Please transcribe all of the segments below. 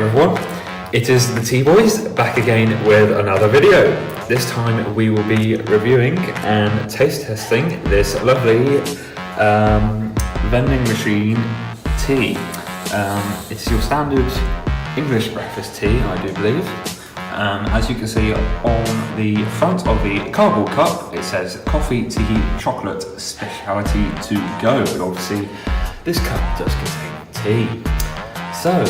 everyone, it is the Boyz back again with another video. This time we will be reviewing and taste testing this lovely vending machine tea. It's your standard English breakfast tea, I do believe. As you can see on the front of the cardboard cup, it says coffee, tea, chocolate, speciality to go. But obviously this cup does contain tea. So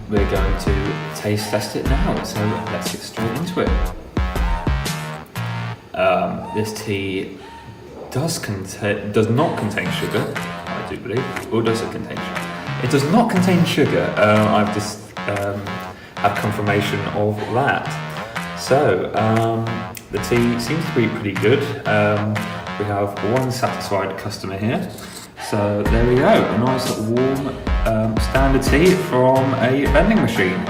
we're going to taste test it now. So let's get straight into it. This tea does not contain sugar, I do believe. Or does it contain sugar? It does not contain sugar. I've just had confirmation of that. So the tea seems to be pretty good. We have one satisfied customer here. So there we go, a nice warm standard tea from a vending machine.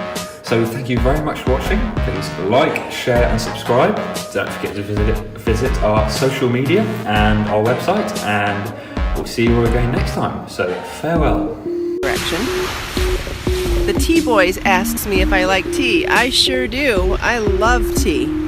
So thank you very much for watching. Please like, share and subscribe. Don't forget to visit our social media and our website, and we'll see you all again next time. So farewell. The Boyz asks me if I like tea. I sure do. I love tea.